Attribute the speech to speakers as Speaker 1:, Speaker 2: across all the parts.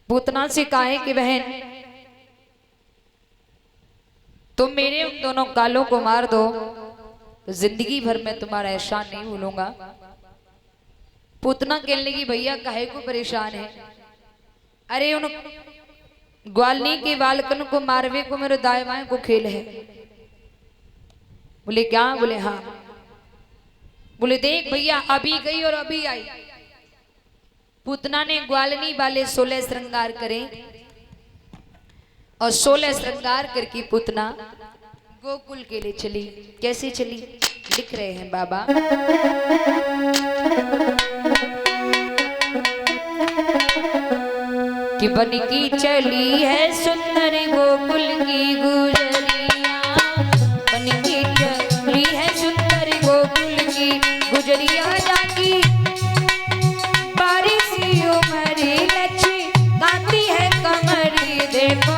Speaker 1: पूतना से कहा कि बहन तुम मेरे उन दोनों गालों को मार दो तो जिंदगी भर मैं तुम्हारा एहसान नहीं भूलूंगा। पूतना कहने लगी भैया काहे को परेशान है, अरे उन ग्वालनी के बालकन को मारवे को मेरे दाएं बाएं को खेल है। बोले क्या? बोले हाँ। बोले देख भैया अभी गई और अभी आई। पूतना ने ग्वालनी वाले 16 श्रृंगार करे और 16 श्रृंगार करके पूतना गोकुल के लिए चली। कैसे चली लिख रहे हैं बाबा। कि बन की चली है सुंदर गोकुल की गुजरिया, बन की चली है सुंदर गोकुल की गुजरिया, जाकी बारिश उमरी लच्छी गाती है कमरी, देखो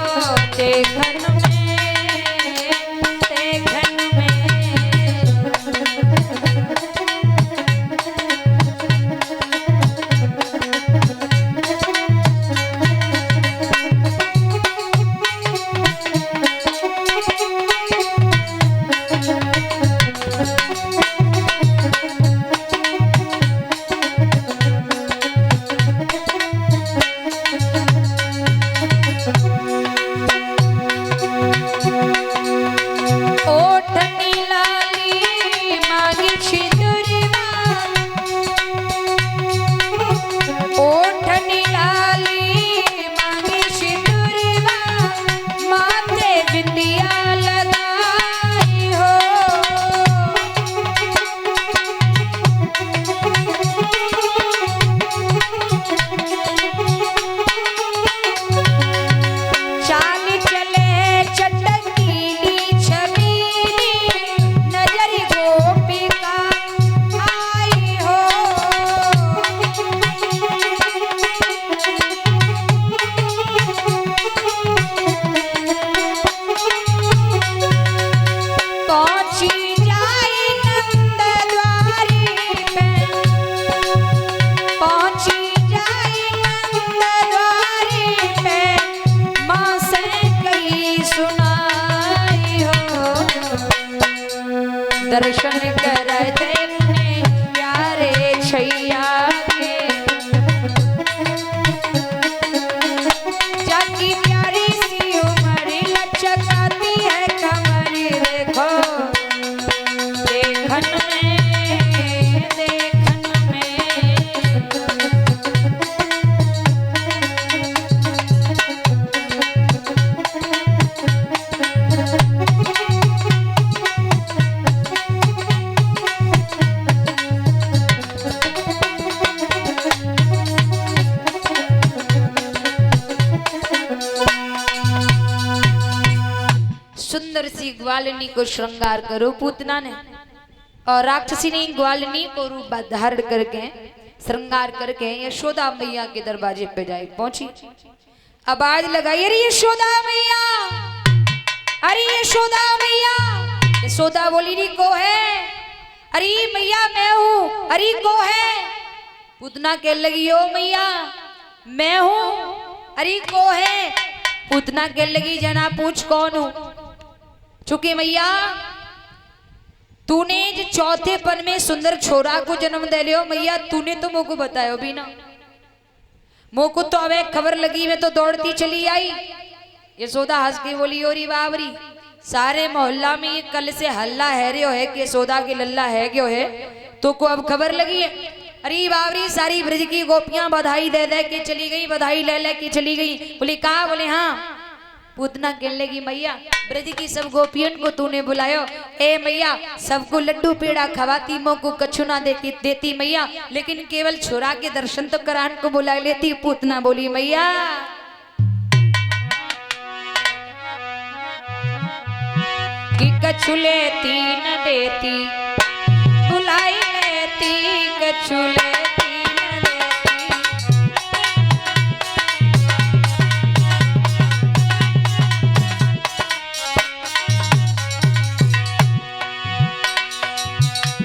Speaker 1: देखन दर्शन करते अपने प्यारे छैया के, जाकी प्यारी सी उम्र लचकाती है कमरी, देखो देखन में देखन में। सुंदर सी ग्वालिनी को श्रृंगार करो पूतना ने, और राक्षसी ने ग्वालिनी को रूप धारण करके श्रृंगार करके यशोदा मैया के दरवाजे पे जाए पहुंची। आवाज लगाई, अरे यशोदा मैया, अरे यशोदा मैया। यशोदा बोली री को है? अरे मैया मैं हूँ। अरे को है? पूतना कह लगी ओ मैया मैं हूँ। अरे को है? पूतना कह लगी जना पूछ कौन हूँ। चूंकि मैया तूने जो चौथे पन में सुंदर छोरा को जन्म दे लियो, मैया तूने तो मोको बतायो भी ना, मोको तो अब खबर लगी मैं तो दौड़ती चली आई। यशोदा हंस के बोली ओरी बाबरी, सारे मोहल्ला में ये कल से हल्ला है रे है कि यशोदा के लल्ला है क्यों है, तो को अब खबर लगी है। अरे बाबरी सारी ब्रज की गोपियां बधाई दे दे के चली गई, बधाई ले ले के चली गई। बोली कहा? बोले हाँ। पूतना कहने लगी मैया ब्रज की सब गोपियन को तूने बुलायो। ए मैया सबको लड्डू पेड़ा खवाती, मों को कछु ना देती मैया, लेकिन केवल छोरा के दर्शन तो करान को बुला लेती। पूतना बोली मैया कि कछु लेती न देती, बुलाई लेती कछु लेती न देती।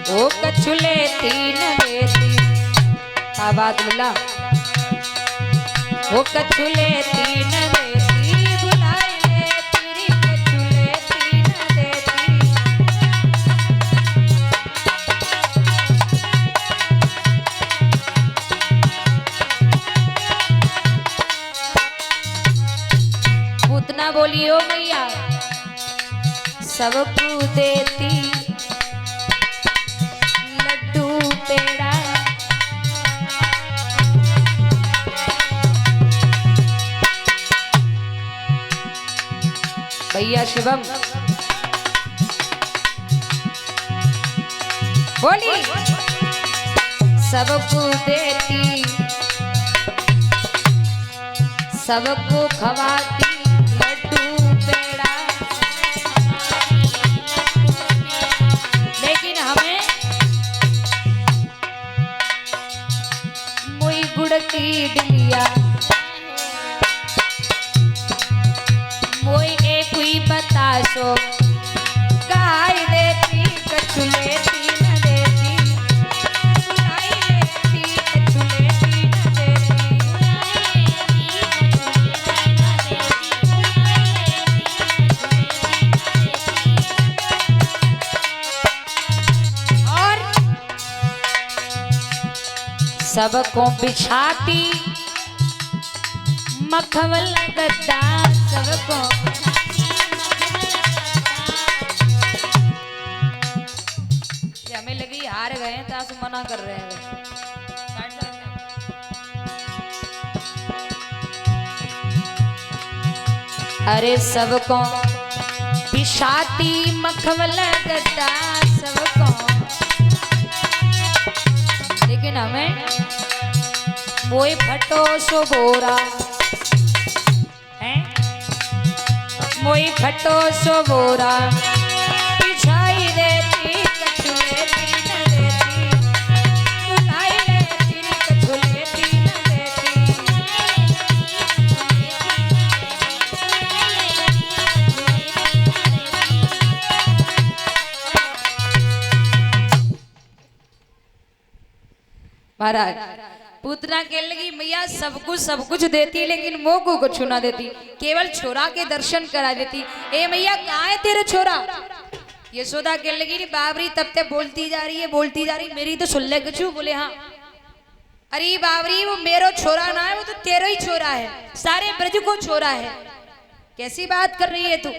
Speaker 1: ओ कछु लेती न देती। आबाद मिला वो कछु लेती न देती, बुलाई ले तेरी कछु लेती न देती। पूतना बोली ओ मैया सबको देती लड्डू पेड़ा, भैया शिवम बोली सबको देती सबको खवाती लड्डू पेड़ा, लेकिन हमें मुई गुड़ की डिलिया मोई एक हुई बतासो गाय देती कछु लेती न देती, गाय लेती कछु लेती न देती। और सबको बिछाती मखमल गद्दा, सबको हमें लगी हार गए तास मना कर रहे हैं। अरे सबको बिछाती मखमल गद्दा सबको, लेकिन हमें मोई फटो सो बोरा है, मोई फटो सो बोरा बिछाई देती कछु लेती न देती, बुलाई लेती कछु लेती न देती। महाराज पूतना कहने लगी मैया सब कुछ देती लेकिन मोह को कुछ ना देती, केवल छोरा के दर्शन करा देती। ए मैया कहाँ है तेरे छोरा? यशोदा कहने लगी नी बाबरी तब तक बोलती जा रही, मेरी तो सुन ले कुछ। बोले हाँ। अरे बाबरी वो मेरो छोरा ना है, वो तो तेरा ही छोरा है, सारे ब्रज को छोरा है। कैसी बात कर रही है तू?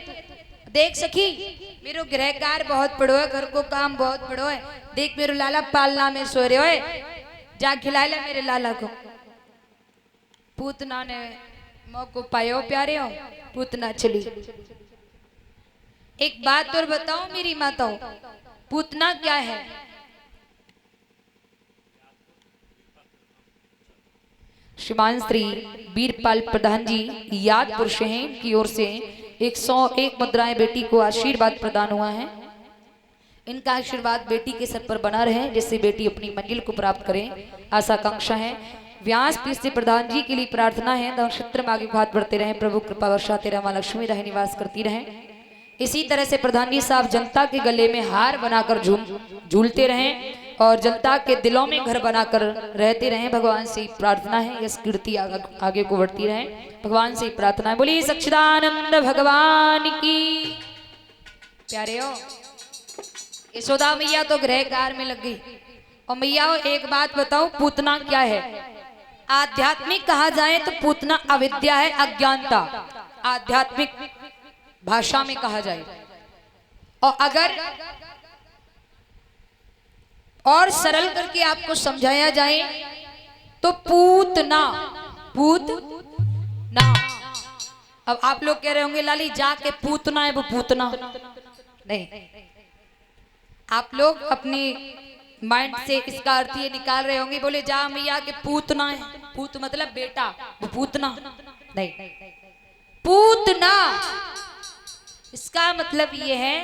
Speaker 1: देख सखी मेरो गृहकार बहुत पड़ो है, घर को काम बहुत पड़ो है, देख मेरो लाला पालना में सो रहे हो, जा खिला ले मेरे लाला को। पूतना ने मौको पायो प्यारे हो, पूतना चली। एक बात और बताओ मेरी माताओं, पूतना क्या है? श्रीमान श्री वीरपाल प्रधान जी याद पुरुष हैं की ओर से 101 मुद्राएं बेटी को आशीर्वाद प्रदान हुआ है। इनका आशीर्वाद बेटी के सर पर बना रहे जिससे बेटी अपनी मंजिल को प्राप्त करे, आशा आकांक्षा है। व्यास पीठ से प्रधान जी के लिए प्रार्थना है, नक्षत्र में आगे हाथ बढ़ते रहे, प्रभु कृपा वर्षाते रहे, मां लक्ष्मी रहे निवास करती रहे। इसी तरह से प्रधान जी साहब जनता के गले में हार बनाकर झूलते रहें और जनता के दिलों में घर बनाकर रहते रहें। भगवान से प्रार्थना है, यश कीर्ति आगे को बढ़ती रहे, भगवान से प्रार्थना है। बोलिए सच्चिदानंद भगवान की। प्यारे हो, यशोदा मैया तो गृहकार में लग गई। और मैया एक बात बताओ, पूतना क्या है? आध्यात्मिक कहा जाए तो पूतना अविद्या है, अज्ञानता, आध्यात्मिक भाषा में कहा जाए। और अगर और सरल करके आपको समझाया जाए तो पूतना, पूतना। अब आप लोग कह रहे होंगे लाली जाके पूतना है, वो पूतना नहीं। आप लोग अपनी माइंड से इसका अर्थ ये निकाल रहे होंगे, बोले जा मैया के पूतना है, पूत मतलब बेटा, वो पूतना नहीं। पूतना इसका मतलब ये है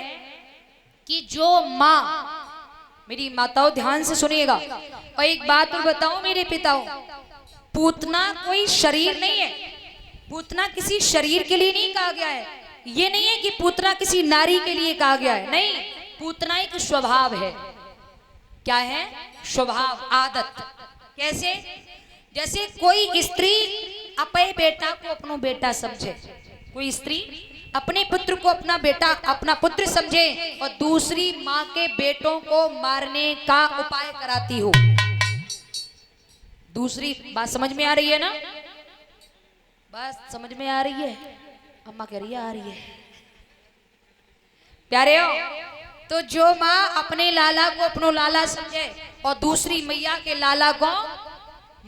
Speaker 1: कि जो माँ, मेरी माताओं ध्यान से सुनिएगा, और एक बात और बताऊं मेरे पिताओं, पूतना कोई शरीर नहीं है, पूतना किसी शरीर के लिए नहीं कहा गया है। ये नहीं है कि पूतना किसी नारी के लिए कहा गया है, नहीं। पूतना एक स्वभाव है। क्या है? स्वभाव, आदत। कैसे? जैसे कोई स्त्री अपने बेटा को अपना बेटा समझे, कोई स्त्री अपने पुत्र को अपना बेटा अपना पुत्र समझे और दूसरी माँ के बेटों को मारने का उपाय कराती हो। दूसरी बात समझ में आ रही है ना? बस समझ में आ रही है? अम्मा कह रही है आ रही है। प्यारे हो, तो जो माँ अपने लाला को अपनो लाला समझे और दूसरी मैया के लाला को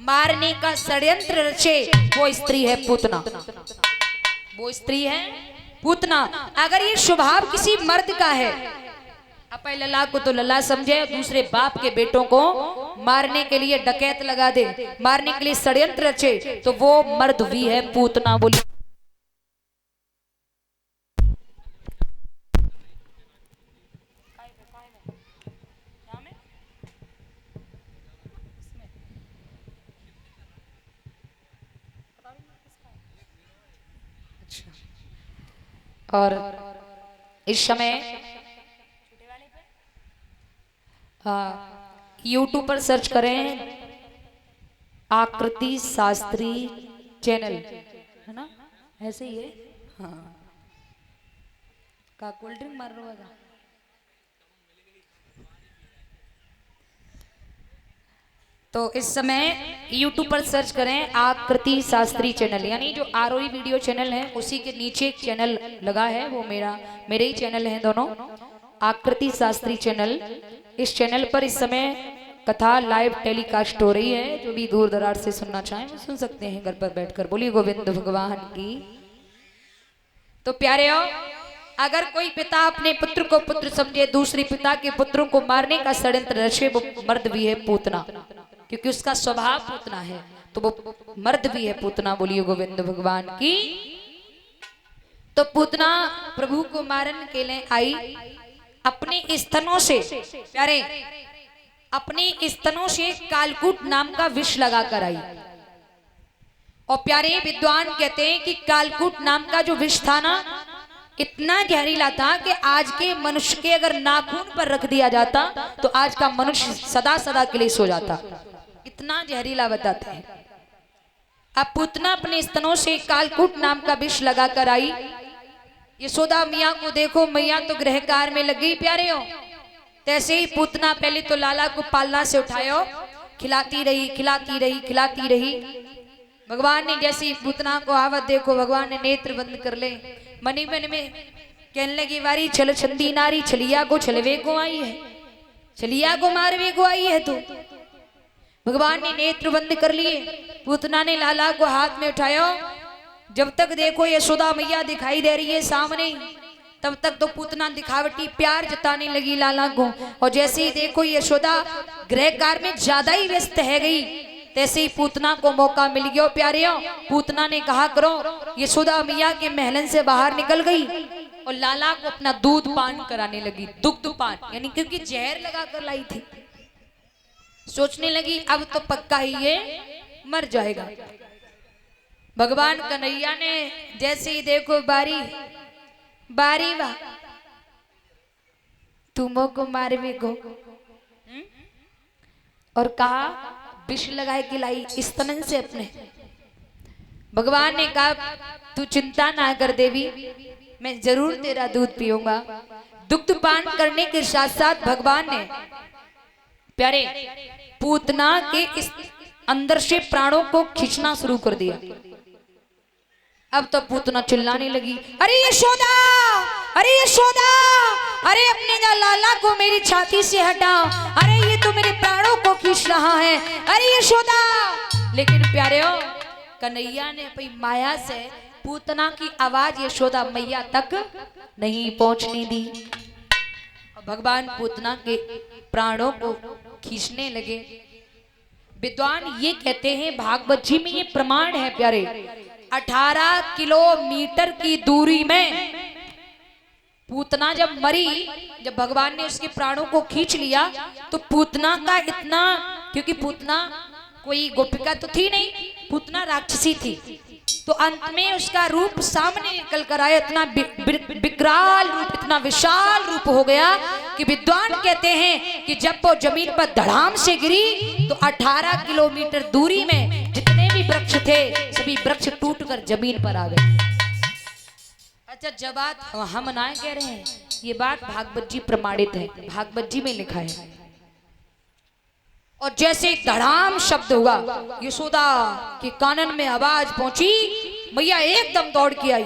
Speaker 1: मारने का षड्यंत्र रचे, वो स्त्री है पूतना। वो स्त्री है पूतना। अगर ये स्वभाव किसी मर्द का है, अपने लला को तो लला समझे और दूसरे बाप के बेटों को मारने के लिए डकैत लगा दे, मारने के लिए षड्यंत्र रचे, तो वो मर्द भी है पूतना। बोली और इस समय YouTube पर सर्च करें आकृति शास्त्री चैनल, है ना? ऐसे ही है। हाँ, का कोल्ड ड्रिंक मार रहा होगा। तो इस समय YouTube पर सर्च करें आकृति शास्त्री चैनल, यानी जो आरोही वीडियो चैनल है उसी के नीचे एक चैनल लगा है, वो मेरे ही चैनल है दोनों, आकृति शास्त्री चैनल। इस चैनल पर इस समय कथा लाइव टेलीकास्ट हो रही है। जो भी दूर दराज से सुनना चाहें वो सुन सकते हैं घर पर बैठकर। बोलिए गोविंद भगवान की। तो प्यारे हो, अगर कोई पिता अपने पुत्र को पुत्र समझे, दूसरी पिता के पुत्रों को मारने का षड्यंत्र रचे, वो मर्द भी है पूतना, क्योंकि उसका स्वभाव पूतना है, तो वो मर्द भी है पूतना। बोलिए गोविंद भगवान की। तो पूतना प्रभु को मारने के लिए आई, अपने स्तनों से प्यारे अपने स्तनों से कालकूट नाम का विष लगा कर आई। और प्यारे विद्वान कहते हैं कि कालकूट नाम का जो विष था ना, इतना जहरीला था कि आज के मनुष्य के अगर नाखून पर रख दिया जाता तो आज का मनुष्य सदा सदा के लिए सो जाता। इतना जहरीला बताते हैं। अब पूतना अपने स्तनों से कालकूट नाम का विष लगा कर आई। यशोदा मैया को देखो, मैया तो गृह कार्य में लग गई प्यारे हो। तैसे ही पूतना पहले तो लाला को पालना से उठायो, खिलाती रही खिलाती रही खिलाती रही। भगवान ने जैसी पूतना को आवत देखो, भगवान ने नेत्र बंद कर ले, मनी मन में कहने लगी वारी छल छंदी नारी, छलिया को छलवे को आई है, छलिया को मारवे को आई है। तो भगवान ने नेत्र बंद कर लिए। पूतना ने लाला को हाथ में उठाया। जब तक देखो यशोदा मैया दिखाई दे रही है सामने, तब तक तो पूतना दिखावटी प्यार जताने लगी लाला को। और जैसे ही देखो यशोदा गृह कार्य में ज्यादा ही व्यस्त है गई, तैसे ही पूतना को मौका मिल गया। प्यारियों, पूतना ने कहा करो, यशोदा मैया के महलन से बाहर निकल गई और लाला को अपना दूध पान कराने लगी। दुग्ध पान यानी क्योंकि जहर लगा कर लाई थी। सोचने लगी अब तो पक्का ही ये मर जाएगा। भगवान कन्हैया ने जैसे ही देखो बारी बारी वाह तुमो को मारवे को, और कहा विष लगाए कि लाई स्तन से अपने। भगवान ने कहा तू चिंता ना कर देवी, मैं जरूर तेरा दूध पीऊंगा। दुग्ध पान करने के साथ साथ भगवान ने प्यारे पूतना के इस अंदर से प्राणों को खींचना शुरू कर दिया। अब तो पूतना चिल्लाने लगी, अरे यशोदा, अरे यशोदा, अरे अपने लाला को मेरी छाती से हटाओ, अरे ये तो मेरे प्राणों को खींच रहा है, अरे यशोदा। लेकिन प्यारे हो, कन्हैया ने अपनी माया से पूतना की आवाज यशोदा मैया तक नहीं पहुंचने दी। भगवान पूतना के प्राणों को खींचने लगे। विद्वान ये कहते हैं, भागवत जी में ये प्रमाण है प्यारे, 18 किलोमीटर की दूरी में पूतना जब मरी, जब भगवान ने उसके प्राणों को खींच लिया, तो पूतना का इतना, क्योंकि पूतना कोई गोपिका तो थी नहीं, पूतना राक्षसी थी, तो अंत में उसका रूप सामने निकल कर आया। इतना विकराल रूप, इतना विशाल रूप हो गया कि विद्वान कहते हैं कि जब वो जमीन पर धड़ाम से गिरी तो 18 किलोमीटर दूरी में जितने भी वृक्ष थे सभी वृक्ष टूटकर जमीन पर आ गए। अच्छा, जब बात हम ना कह रहे हैं, ये बात भागवत जी प्रमाणित है, भागवत जी में लिखा है। और जैसे धड़ाम शब्द हुआ, यशोदा के कानन में आवाज पहुंची, मैया एकदम दौड़ के आई।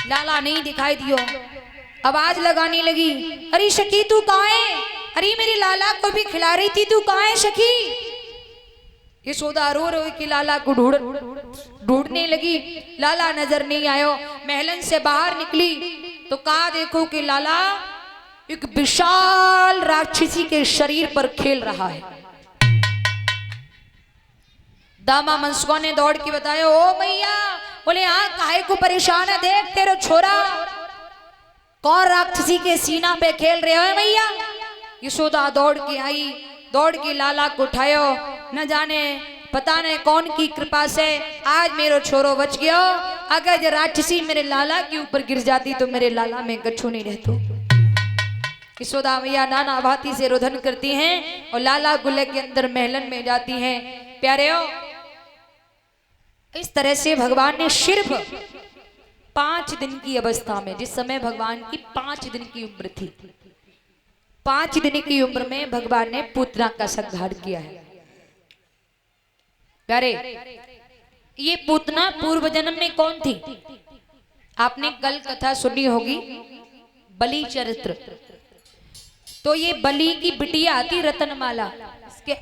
Speaker 1: लाला नहीं दिखाई दियो, आवाज लगाने लगी, अरे सखी तू कहाँ है? अरे मेरी लाला को भी खिला रही थी, तू कहाँ है सखी? यशोदा रो रो के लाला को ढूंढने लगी। लाला नजर नहीं आयो। महलन से बाहर निकली तो कहा देखो कि लाला एक विशाल राक्षसी के शरीर पर खेल रहा है। दामा मनसुआ ने दौड़ के बताया, ओ मैया, बोले हाँ काहे को परेशान है? देख तेरा छोरा कौन राक्षसी के सीना पे खेल रहे हो मैया। यशोदा दौड़ के आई, दौड़ के लाला को उठायो। न जाने पता नहीं कौन की कृपा से आज मेरो छोरो बच गया। अगर ये राक्षसी मेरे लाला के ऊपर गिर जाती तो मेरे लाला में कछु नहीं रहतो। यशोदा मैया नाना भांति से रोधन करती हैं और लाला गुल्ले के अंदर महलन में जाती हैं। प्यारे हो, इस तरह से भगवान ने सिर्फ 5 दिन की अवस्था में, जिस समय भगवान की 5 दिन की उम्र थी, 5 दिन की उम्र में भगवान ने पूतना का संहार किया है। प्यारे, ये पूतना पूर्व जन्म में कौन थी? आपने कल कथा सुनी होगी, बलि चरित्र। तो ये बलि की बिटिया आती रतनमाला,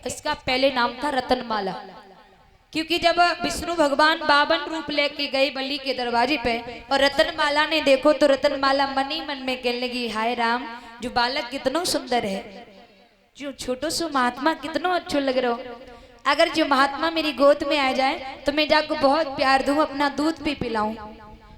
Speaker 1: इसका पहले नाम था रतनमाला। क्योंकि जब विष्णु भगवान 52 रूप लेके गए बलि के दरवाजे पे और रतनमाला ने देखो तो रतनमाला मन ही मन में कहने लगी, हाय राम, जो बालक कितना सुंदर है, जो छोटो सो महात्मा कितना अच्छो लग रहा हो। अगर जो महात्मा मेरी गोद में आ जाए तो मैं जाको बहुत प्यार दूं, अपना दूध भी पिलाऊं।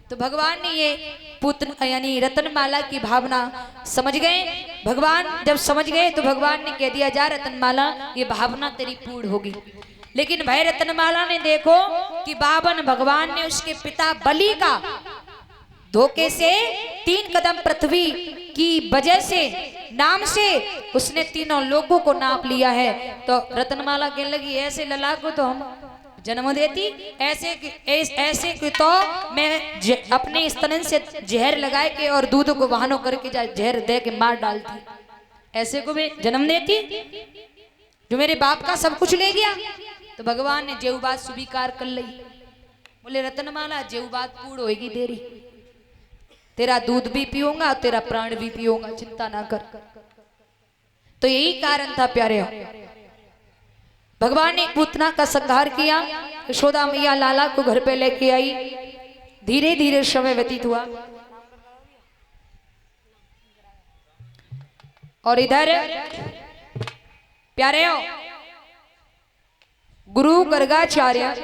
Speaker 1: तो भगवान ने ये पुत्र यानी रतनमाला की भावना समझ गए। भगवान जब समझ गए तो भगवान ने कह दिया, जा रतनमाला, ये भावना तेरी पूर्ण होगी। लेकिन भाई रतनमाला ने देखो कि 52 भगवान ने उसके पिता बलि का धोखे से 3 कदम पृथ्वी की वजह से नाम से उसने तीनों लोगों को नाप लिया है। तो रतनमाला कहने लगी, ऐसे लला को तो हम जन्म देती, ऐसे कि तो मैं अपने स्तन से जहर लगाए के और दूध को बहानो करके जहर दे के मार डालती, ऐसे को मैं जन्म देती जो मेरे बाप का सब कुछ ले गया। तो भगवान ने जेऊ बात स्वीकार कर ली। बोले रतनमाला, जेऊ बात पूर्ण होगी तेरी, तेरा दूध भी पीऊंगा और तेरा प्राण भी पीऊंगा, चिंता ना कर। तो यही कारण था प्यारे, भगवान ने पूतना का संहार किया। यशोदा मैया लाला को घर पे लेके आई। धीरे धीरे समय व्यतीत हुआ और इधर प्यारे गुरु गर्गाचार्य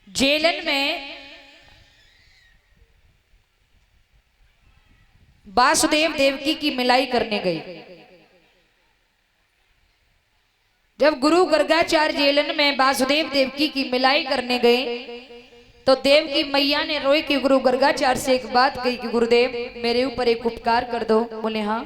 Speaker 1: जेलन में वासुदेव देवकी की मिलाई करने गई। जब गुरु गर्गाचार्य जेलन में वासुदेव देवकी की मिलाई करने गए तो देव की मैया ने रोई कि गुरु गर्गाचार्य से एक बात कही कि गुरुदेव मेरे ऊपर एक उपकार कर दो। बोले हाँ।